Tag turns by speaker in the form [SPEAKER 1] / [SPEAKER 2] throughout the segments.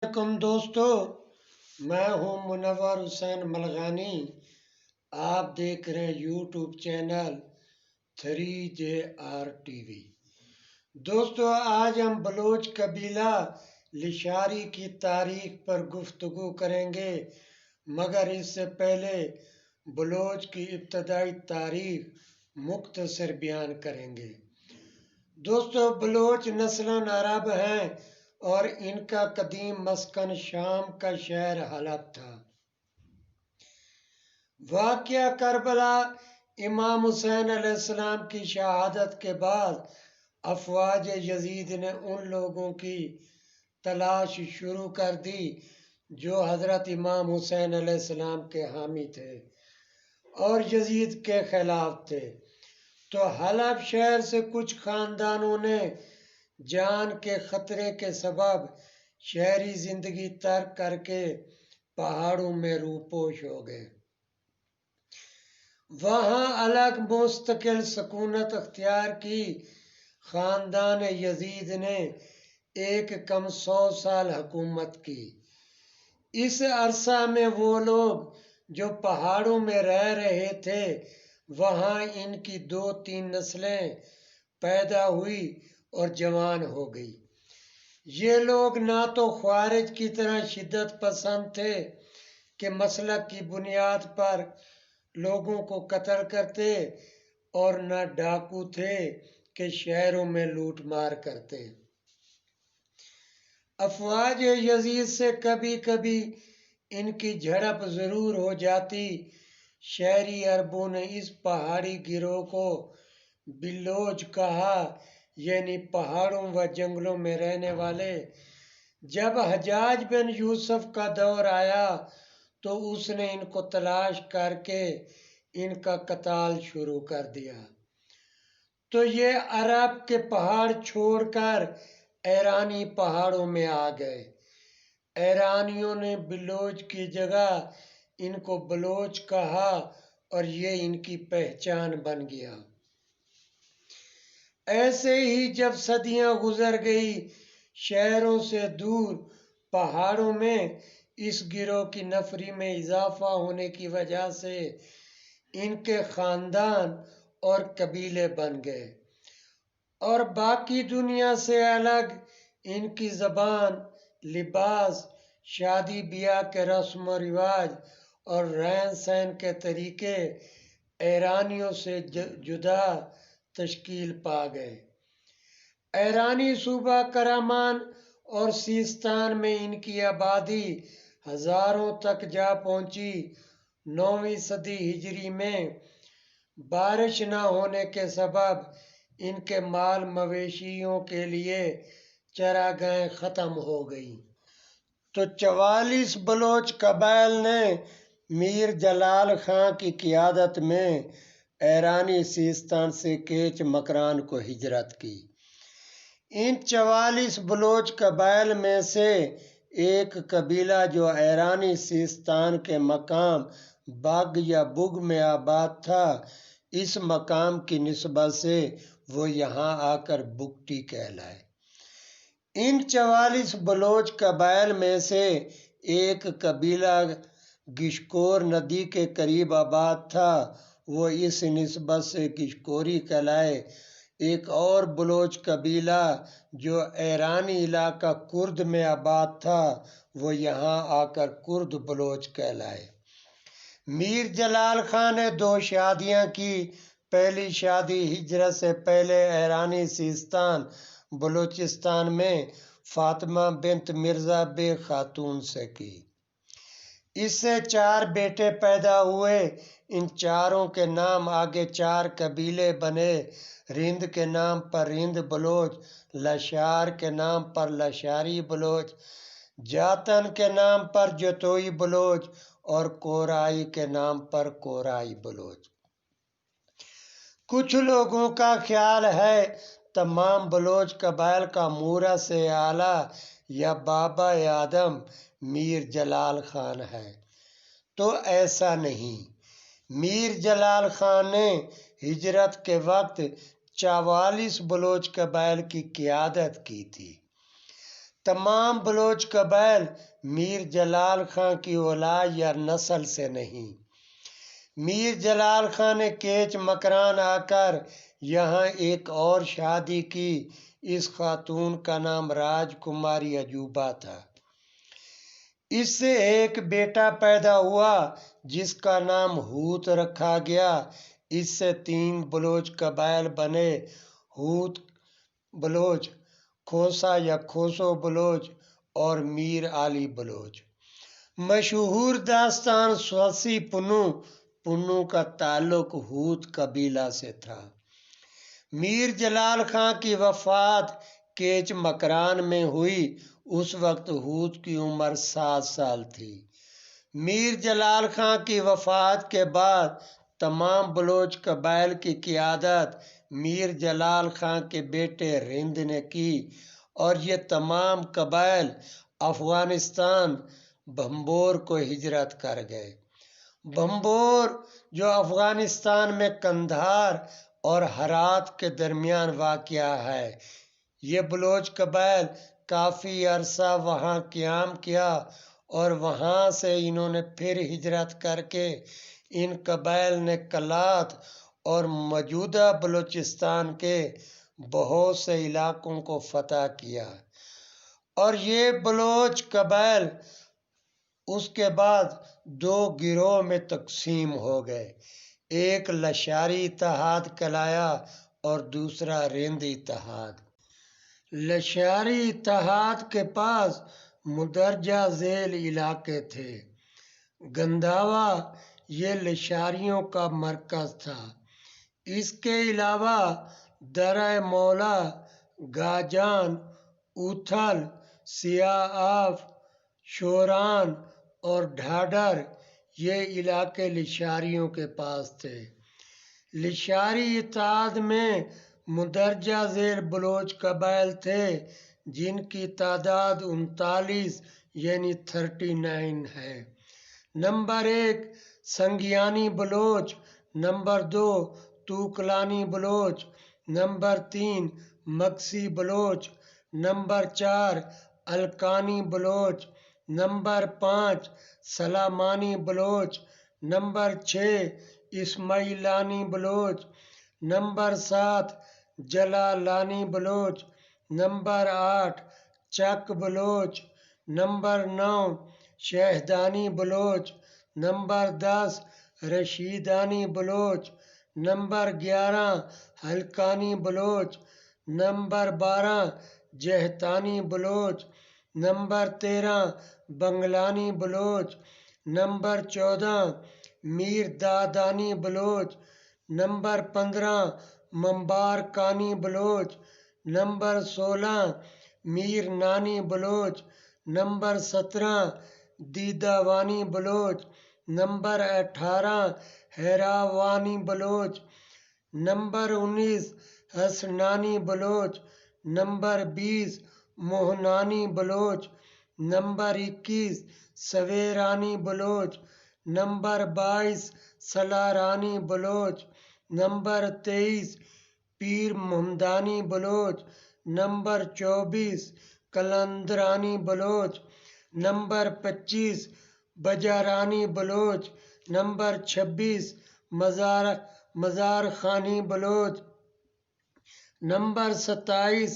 [SPEAKER 1] علیکم دوستو، میں ہوں منور حسین ملغانی۔ آپ دیکھ رہے ہیں یوٹیوب چینل 3JR TV۔ دوستو، آج ہم بلوچ قبیلہ لشاری کی تاریخ پر گفتگو کریں گے، مگر اس سے پہلے بلوچ کی ابتدائی تاریخ مختصر بیان کریں گے۔ دوستو، بلوچ نسلاً عرب ہیں اور ان کا قدیم مسکن شام کا شہر حلب تھا۔ واقعہ کربلا: امام حسین علیہ السلام کی شہادت کے بعد افواج یزید نے ان لوگوں کی تلاش شروع کر دی جو حضرت امام حسین علیہ السلام کے حامی تھے اور یزید کے خلاف تھے۔ تو حلب شہر سے کچھ خاندانوں نے جان کے خطرے کے سبب شہری زندگی ترک کر کے پہاڑوں میں روپوش ہو گئے۔ وہاں الگ مستقل سکونت اختیار کی۔ خاندان یزید نے ایک کم 100 سال حکومت کی۔ اس عرصہ میں وہ لوگ جو پہاڑوں میں رہ رہے تھے، وہاں ان کی 2-3 نسلیں پیدا ہوئی اور جوان ہو گئی۔ یہ لوگ نہ تو خوارج کی طرح شدت پسند تھے کہ مسلک کی بنیاد پر لوگوں کو قتل کرتے، اور نہ ڈاکو تھے کہ شہروں میں لوٹ مار کرتے۔ افواج یزید سے کبھی کبھی ان کی جھڑپ ضرور ہو جاتی۔ شہری عربوں نے اس پہاڑی گروہ کو بلوچ کہا، یعنی پہاڑوں و جنگلوں میں رہنے والے۔ جب حجاج بن یوسف کا دور آیا تو اس نے ان کو تلاش کر کے ان کا قتال شروع کر دیا۔ تو یہ عرب کے پہاڑ چھوڑ کر ایرانی پہاڑوں میں آ گئے۔ ایرانیوں نے بلوچ کی جگہ ان کو بلوچ کہا اور یہ ان کی پہچان بن گیا۔ ایسے ہی جب صدیاں گزر گئی، شہروں سے دور پہاڑوں میں اس گروہ کی نفری میں اضافہ ہونے کی وجہ سے ان کے خاندان اور قبیلے بن گئے، اور باقی دنیا سے الگ ان کی زبان، لباس، شادی بیاہ کے رسم و رواج اور رہن سہن کے طریقے ایرانیوں سے جدا تشکیل پا گئے۔ ایرانی صوبہ کرمان اور سیستان میں ان کی آبادی ہزاروں تک جا پہنچی۔ 9ویں صدی ہجری میں بارش نہ ہونے کے سبب ان کے مال مویشیوں کے لیے چراگاہیں ختم ہو گئیں۔ تو 44 بلوچ قبائل نے میر جلال خان کی قیادت میں ایرانی سیستان سے کیچ مکران کو ہجرت کی۔ ان 44 بلوچ قبائل میں سے ایک قبیلہ جو ایرانی سیستان کے مقام بگ یا بگ میں آباد تھا، اس مقام کی نسبت سے وہ یہاں آ کر بگٹی کہلائے۔ ان 44 بلوچ قبائل میں سے ایک قبیلہ گشکور ندی کے قریب آباد تھا، وہ اس نسبت سے گشکوری کہلائے۔ ایک اور بلوچ قبیلہ جو ایرانی علاقہ کرد میں آباد تھا، وہ یہاں آ کر کرد بلوچ کہلائے۔ میر جلال خان نے 2 شادیاں کی۔ پہلی شادی ہجرت سے پہلے ایرانی سیستان بلوچستان میں فاطمہ بنت مرزا بیگ خاتون سے کی۔ اس سے 4 بیٹے پیدا ہوئے۔ ان چاروں کے نام آگے 4 قبیلے بنے: رند کے نام پر رند بلوچ، لشار کے نام پر لشاری بلوچ، جاتن کے نام پر جتوئی بلوچ اور کورائی کے نام پر کورائی بلوچ۔ کچھ لوگوں کا خیال ہے تمام بلوچ قبائل کا مورث اعلیٰ یا بابا آدم میر جلال خان ہے، تو ایسا نہیں۔ میر جلال خان نے ہجرت کے وقت 44 بلوچ قبائل کی قیادت کی تھی۔ تمام بلوچ قبائل میر جلال خان کی اولاد یا نسل سے نہیں۔ میر جلال خان نے کیچ مکران آ کر یہاں ایک اور شادی کی۔ اس خاتون کا نام راج کماری عجوبہ تھا۔ اس سے ایک بیٹا پیدا ہوا جس کا نام ہوت رکھا گیا۔ اس سے 3 بلوچ قبائل بنے: ہوت بلوچ، کھوسا یا کھوسو بلوچ اور میر علی بلوچ۔ مشہور داستان سوسی پنو، پنو کا تعلق ہوت قبیلہ سے تھا۔ میر جلال خان کی وفات کیچ مکران میں ہوئی۔ اس وقت ہوت کی عمر 7 سال تھی۔ میر جلال خان کی وفات کے بعد تمام بلوچ قبائل کی قیادت میر جلال خان کے بیٹے رند نے کی اور یہ تمام قبائل افغانستان بھنبور کو ہجرت کر گئے۔ بھنبور جو افغانستان میں قندھار اور ہرات کے درمیان واقع ہے۔ یہ بلوچ قبائل کافی عرصہ وہاں قیام کیا اور وہاں سے انہوں نے پھر ہجرت کر کے ان قبائل نے کلات اور موجودہ بلوچستان کے بہت سے علاقوں کو فتح کیا اور یہ بلوچ قبائل اس کے بعد 2 گروہ میں تقسیم ہو گئے، ایک لشاری اتحاد کہلایا اور دوسرا رند اتحاد۔ لشاری اتحاد کے پاس مندرجہ ذیل علاقے تھے۔ گندھاوا یہ لشاریوں کا مرکز تھا۔ اس کے علاوہ درہ مولا، گاجان، اوتھل، سیاہ آف، شوران اور ڈھاڈر یہ علاقے لشاریوں کے پاس تھے۔ لشاری اتحاد میں مندرجہ ذیل بلوچ قبائل تھے جن کی تعداد 39 یعنی 39 ہے۔ Number 1 Sangiani Baloch, number 2 Tawakalani Baloch, number 3 Magsi Baloch, number 4 Alkani Baloch, number 5 Salamani Baloch, number 6 Ismailani Baloch, number 7 Jalalani Baloch, number 8 Chak Baloch, number 9 Shahdani Baloch, number 10 Rashidani Baloch, number 11 Halkani Baloch, number 12 Jahtani Baloch, number 13 Bangulani Baloch, number 14 Mir Dadani Baloch, number 15 Mumbar Kani Baloch, number 16 Mir نانی Baloch, number 17 Didawani Baloch, number 18 Hairawani Baloch, number 19 Hasnani Baloch, number 20 Mohanani Baloch, number 21 Sawerani Baloch, number 22 Salarani Baloch, number 23 Pir Muhammadani Baloch, number 24 Kalandrani Baloch, number 25 Bijarani Baloch, number 26 Mazar Khani Baloch, number 27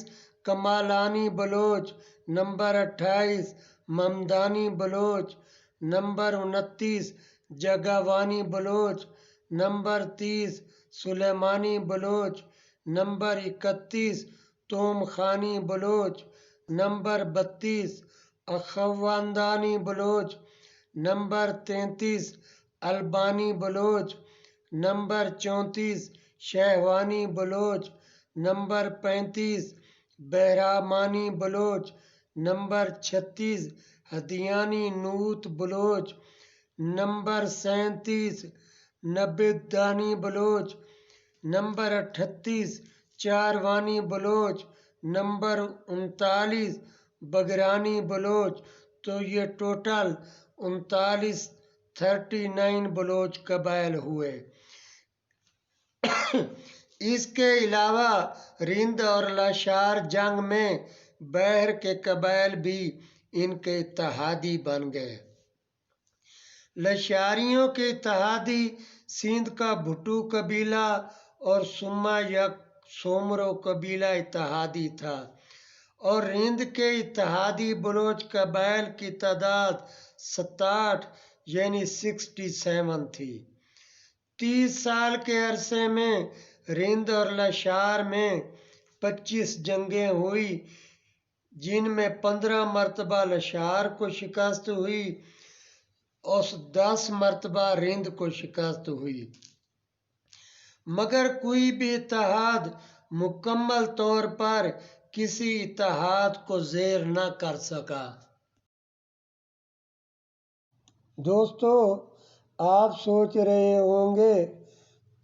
[SPEAKER 1] Kamalani Baloch, number 28 Mamdani Baloch, number 29 Jagawani Baloch, number 30 Sulemani Baloch, number 31 Tom Khani Baloch, number 32 Akhundani Baloch, number 33 البانی Baloch, number 34 Shahwani Baloch, number 35 Bahramani Baloch, number 36 Hadiani نوت Baloch, number 37 Nabdani Baloch, number 38 Charwani Baloch, number 39 Bugrani Baloch. تو یہ total 39 Baloch قبائل ہوئے۔ اس کے علاوہ رند اور لاشار جنگ میں بحر کے قبائل بھی ان کے اتحادی بن گئے۔ لشاریوں کے اتحادی سندھ کا بھٹو قبیلہ اور سما یا سومرو قبیلہ اتحادی تھا، اور رند کے اتحادی بلوچ قبائل کی تعداد 67 یعنی 67 تھی۔ 30 سال کے عرصے میں رند اور لشار میں 25 جنگیں ہوئی، جن میں 15 مرتبہ لشار کو شکست ہوئی اور 10 مرتبہ رند کو شکست ہوئی، مگر کوئی بھی اتحاد مکمل طور پر کسی اتحاد کو زیر نہ کر سکا۔ دوستو، آپ سوچ رہے ہوں گے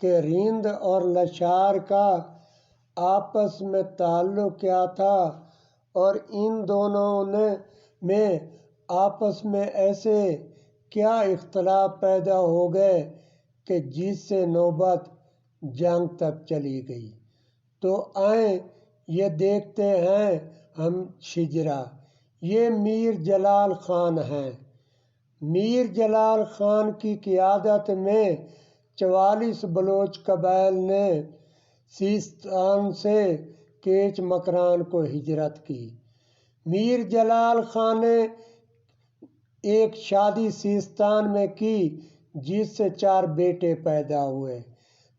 [SPEAKER 1] کہ رند اور لشار کا آپس میں تعلق کیا تھا اور ان دونوں میں آپس میں ایسے کیا اختلاف پیدا ہو گئے کہ جس سے نوبت جنگ تک چلی گئی۔ تو آئیں یہ دیکھتے ہیں ہم شجرا۔ یہ میر جلال خان ہیں۔ میر جلال خان کی قیادت میں 44 بلوچ قبائل نے سیستان سے کیچ مکران کو ہجرت کی۔ میر جلال خان نے ایک شادی سیستان میں کی جس سے 4 بیٹے پیدا ہوئے۔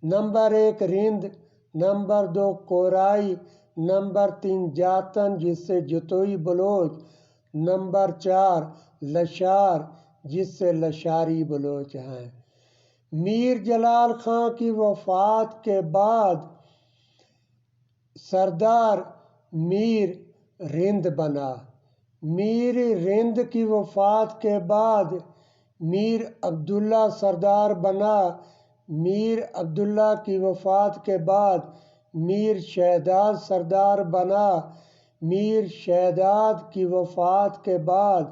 [SPEAKER 1] نمبر 1 رند، نمبر 2 کورائی، نمبر 3 جاتن جس سے جتوئی بلوچ، نمبر 4 لشار جس سے لشاری بلوچ ہیں۔ میر جلال خان کی وفات کے بعد سردار میر رند بنا۔ میر رند کی وفات کے بعد میر عبداللہ سردار بنا۔ میر عبداللہ کی وفات کے بعد میر شہداد سردار بنا۔ میر شہداد کی وفات کے بعد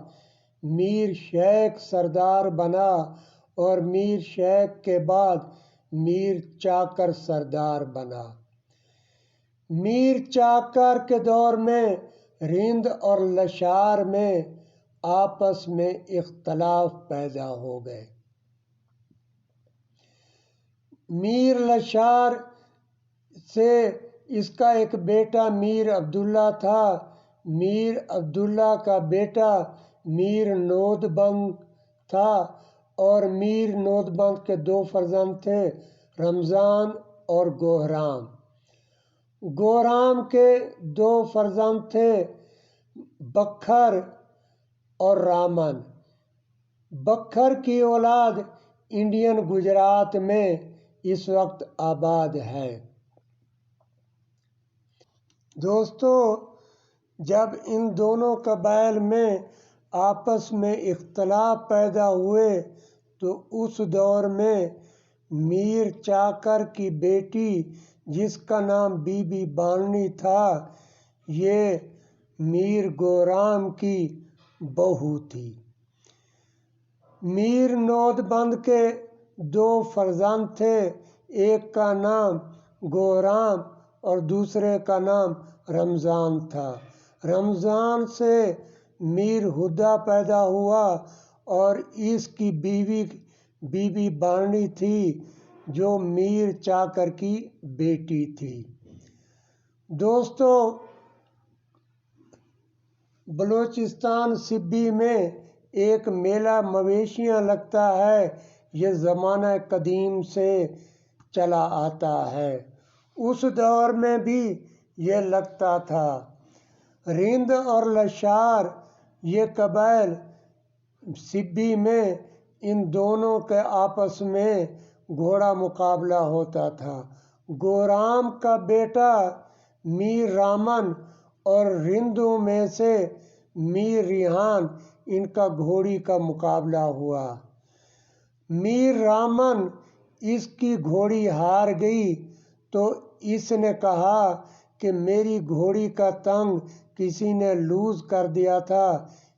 [SPEAKER 1] میر شیخ سردار بنا، اور میر شیخ کے بعد میر چاکر سردار بنا۔ میر چاکر کے دور میں رند اور لشار میں آپس میں اختلاف پیدا ہو گئے۔ میر لشار سے اس کا ایک بیٹا میر عبداللہ تھا۔ میر عبداللہ کا بیٹا میر نودبند تھا، اور میر نودبند کے 2 فرزند تھے، رمضان اور گوہرام۔ گوہرام کے 2 فرزند تھے، بکھر اور رامن۔ بکھر کی اولاد انڈین گجرات میں اس وقت آباد ہے۔ دوستو، جب ان دونوں قبائل میں آپس میں اختلاف پیدا ہوئے تو اس دور میں میر چاکر کی بیٹی جس کا نام بی بی باننی تھا، یہ میر گوہرام کی بہو تھی۔ میر نودبند کے 2 فرزند تھے، ایک کا نام گوہرام اور دوسرے کا نام رمضان تھا۔ رمضان سے میر ہدہ پیدا ہوا اور اس کی بیوی بی بی باننی تھی جو میر چاکر کی بیٹی تھی۔ دوستو، بلوچستان سبی میں ایک میلہ مویشیاں لگتا ہے، یہ زمانہ قدیم سے چلا آتا ہے۔ اس دور میں بھی یہ لگتا تھا۔ رند اور لشار یہ قبائل سبی میں ان دونوں کے آپس میں گھوڑا مقابلہ ہوتا تھا۔ گوہرام کا بیٹا میر رامن اور رندوں میں سے میر ریحان، ان کا گھوڑی کا مقابلہ ہوا۔ میر رامن اس کی گھوڑی ہار گئی تو اس نے کہا کہ میری گھوڑی کا تنگ کسی نے لوز کر دیا تھا،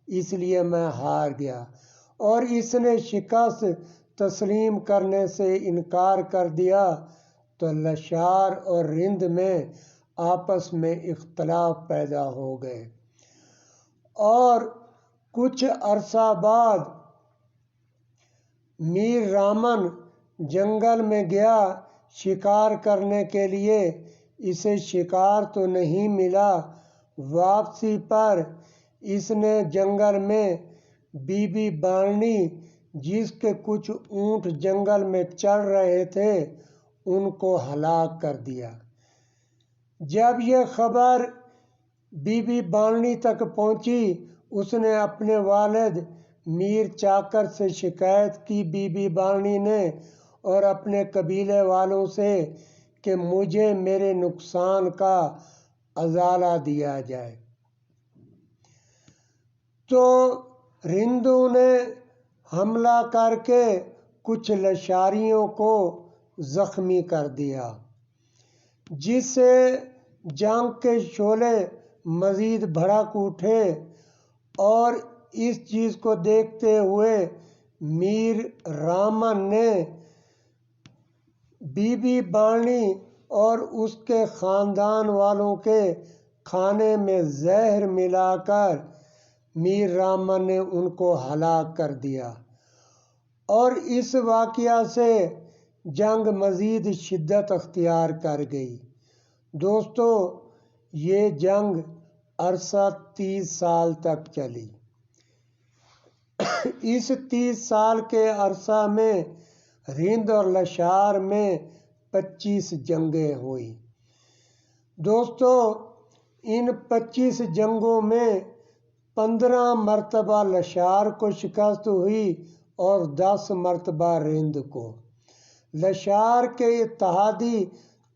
[SPEAKER 1] اس لیے میں ہار گیا، اور اس نے شکست تسلیم کرنے سے انکار کر دیا۔ تو لشار اور رند میں آپس میں اختلاف پیدا ہو گئے، اور کچھ عرصہ بعد میر رامن جنگل میں گیا شکار کرنے کے لیے۔ اسے شکار تو نہیں ملا۔ واپسی پر اس نے جنگل میں بی بی بارنی، جس کے کچھ اونٹ جنگل میں چر رہے تھے، ان کو ہلاک کر دیا۔ جب یہ خبر بی بی بارنی تک پہنچی، اس نے اپنے والد میر چاکر سے شکایت کی بی بی بارنی نے، اور اپنے قبیلے والوں سے، کہ مجھے میرے نقصان کا ازالہ دیا جائے۔ تو رندوں نے حملہ کر کے کچھ لشاریوں کو زخمی کر دیا، جس سے جنگ کے شعلے مزید بھڑک اٹھے، اور اس چیز کو دیکھتے ہوئے میر رامن نے بی بی بارنی اور اس کے خاندان والوں کے کھانے میں زہر ملا کر میر رامن نے ان کو ہلاک کر دیا، اور اس واقعہ سے جنگ مزید شدت اختیار کر گئی۔ دوستو، یہ جنگ عرصہ 30 سال تک چلی۔ اس 30 سال کے عرصہ میں رند اور لشار میں 25 جنگیں ہوئی۔ دوستو، ان 25 جنگوں میں 15 مرتبہ لشار کو شکست ہوئی اور 10 مرتبہ رند کو۔ لشار کے اتحادی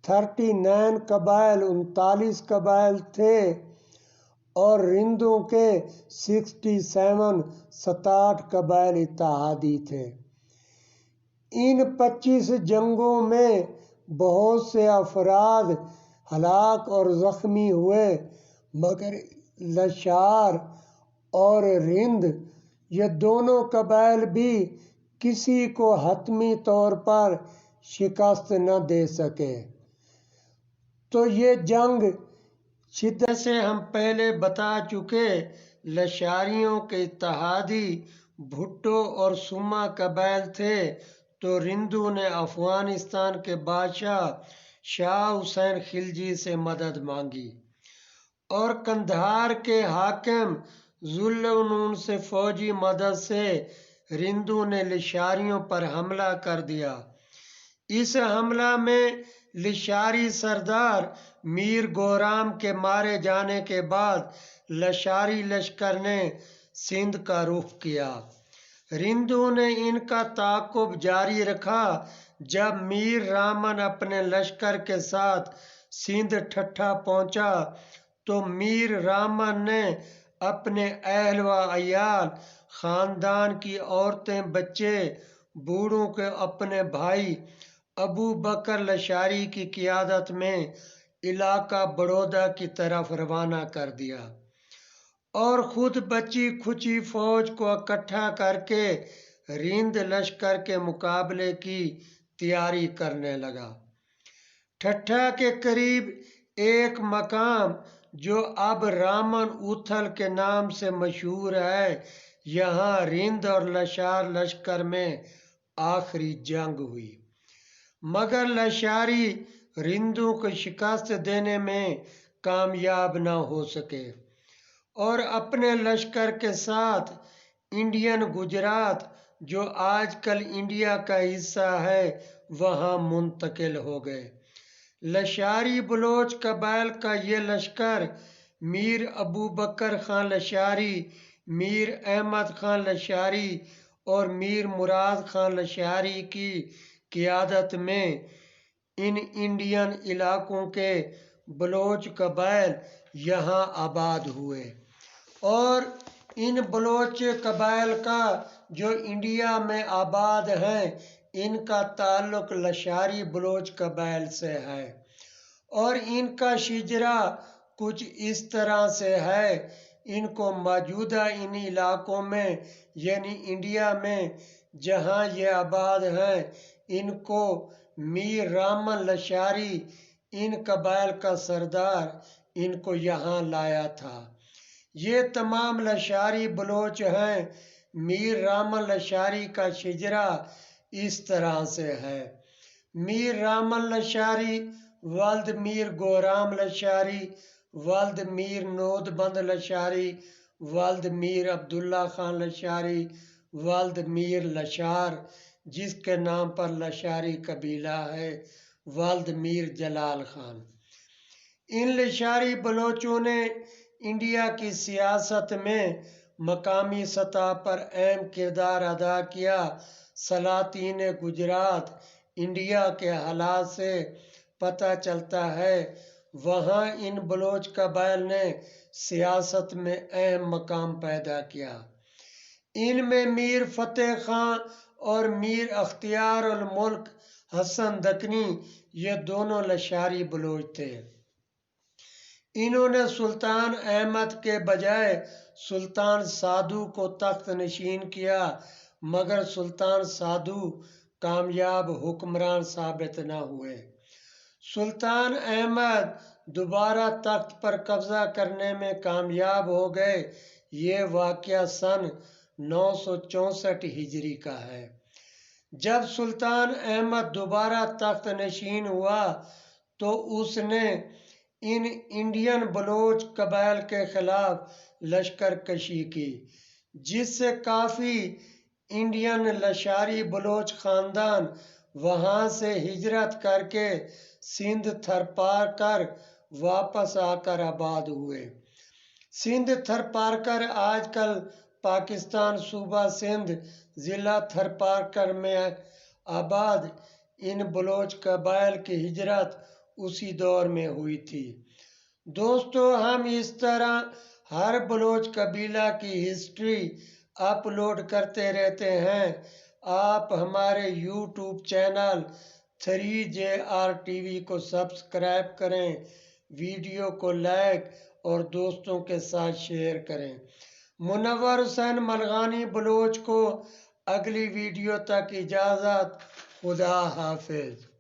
[SPEAKER 1] 39 قبائل 39 قبائل تھے، اور رندوں کے 67 قبائل اتحادی تھے۔ ان 25 جنگوں میں بہت سے افراد ہلاک اور زخمی ہوئے، مگر لشار اور رند، یہ دونوں قبائل بھی کسی کو حتمی طور پر شکست نہ دے سکے۔ تو یہ جنگ شدت سے ہم پہلے بتا چکے، لشاریوں کے اتحادی بھٹو اور سما قبائل تھے، تو رندوں نے افغانستان کے بادشاہ شاہ حسین خلجی سے مدد مانگی، اور قندھار کے حاکم ذو النون سے فوجی مدد سے رندوں نے لشاریوں پر حملہ کر دیا۔ اس حملہ میں لشاری سردار میر گورام کے مارے جانے کے بعد لشاری لشکر نے سندھ کا رخ کیا۔ رندوں نے ان کا تعاقب جاری رکھا۔ جب میر رامن اپنے لشکر کے ساتھ سندھ ٹھٹھہ پہنچا، تو میر رامن نے اپنے اہل و عیال، خاندان کی عورتیں، بچے، بوڑھوں کو اپنے بھائی ابو بکر لشاری کی قیادت میں علاقہ بڑودہ کی طرف روانہ کر دیا، اور خود بچی کھچی فوج کو اکٹھا کر کے رند لشکر کے مقابلے کی تیاری کرنے لگا۔ ٹھٹھہ کے قریب ایک مقام جو اب رامن اوتھل کے نام سے مشہور ہے، یہاں رند اور لشار لشکر میں آخری جنگ ہوئی، مگر لشاری رندوں کو شکست دینے میں کامیاب نہ ہو سکے، اور اپنے لشکر کے ساتھ انڈین گجرات، جو آج کل انڈیا کا حصہ ہے، وہاں منتقل ہو گئے۔ لشاری بلوچ قبائل کا یہ لشکر میر ابو بکر خان لشاری، میر احمد خان لشاری اور میر مراد خان لشاری کی قیادت میں ان انڈین علاقوں کے بلوچ قبائل یہاں آباد ہوئے، اور ان بلوچ قبائل کا جو انڈیا میں آباد ہیں، ان کا تعلق لشاری بلوچ قبائل سے ہے، اور ان کا شجرہ کچھ اس طرح سے ہے۔ ان کو موجودہ ان علاقوں میں، یعنی انڈیا میں جہاں یہ آباد ہیں، ان کو میر رامن لشاری ان قبائل کا سردار ان کو یہاں لایا تھا۔ یہ تمام لشاری بلوچ ہیں۔ میر رامن لشاری کا شجرہ اس طرح سے ہے: میر رامن لشاری ولد میر گورام لشاری ولد میر نود بند لشاری ولد میر عبداللہ خان لشاری ولد میر لشار جس کے نام پر لشاری قبیلہ ہے ولد میر جلال خان۔ ان لشاری بلوچوں نے انڈیا کی سیاست میں مقامی سطح پر اہم کردار ادا کیا۔ سلاطین گجرات انڈیا کے حالات سے پتہ چلتا ہے وہاں ان بلوچ قبائل نے سیاست میں اہم مقام پیدا کیا۔ ان میں میر فتح خان اور میر اختیار الملک حسن دکنی یہ دونوں لشاری بلوچ تھے۔ انہوں نے سلطان احمد کے بجائے سلطان سادو کو تخت نشین کیا، مگر سلطان سادو کامیاب حکمران ثابت نہ ہوئے۔ سلطان احمد دوبارہ تخت پر قبضہ کرنے میں کامیاب ہو گئے۔ یہ واقعہ سن 964 ہجری کا ہے۔ جب سلطان احمد دوبارہ تخت نشین ہوا تو اس نے ان انڈین بلوچ قبائل کے خلاف لشکر کشی کی، جس سے کافی انڈین لشاری بلوچ خاندان وہاں سے ہجرت کر کے سندھ تھرپارکر واپس آ کر آباد ہوئے۔ سندھ تھرپارکر آج کل پاکستان صوبہ سندھ ضلع تھرپارکر میں آباد ان بلوچ قبائل کی ہجرت اسی دور میں ہوئی تھی۔ دوستو، ہم اس طرح ہر بلوچ قبیلہ کی ہسٹری اپلوڈ کرتے رہتے ہیں۔ آپ ہمارے یوٹیوب چینل 3JR TV کو سبسکرائب کریں، ویڈیو کو لائک اور دوستوں کے ساتھ شیئر کریں۔ منور حسین ملغانی بلوچ کو اگلی ویڈیو تک اجازت۔ خدا حافظ۔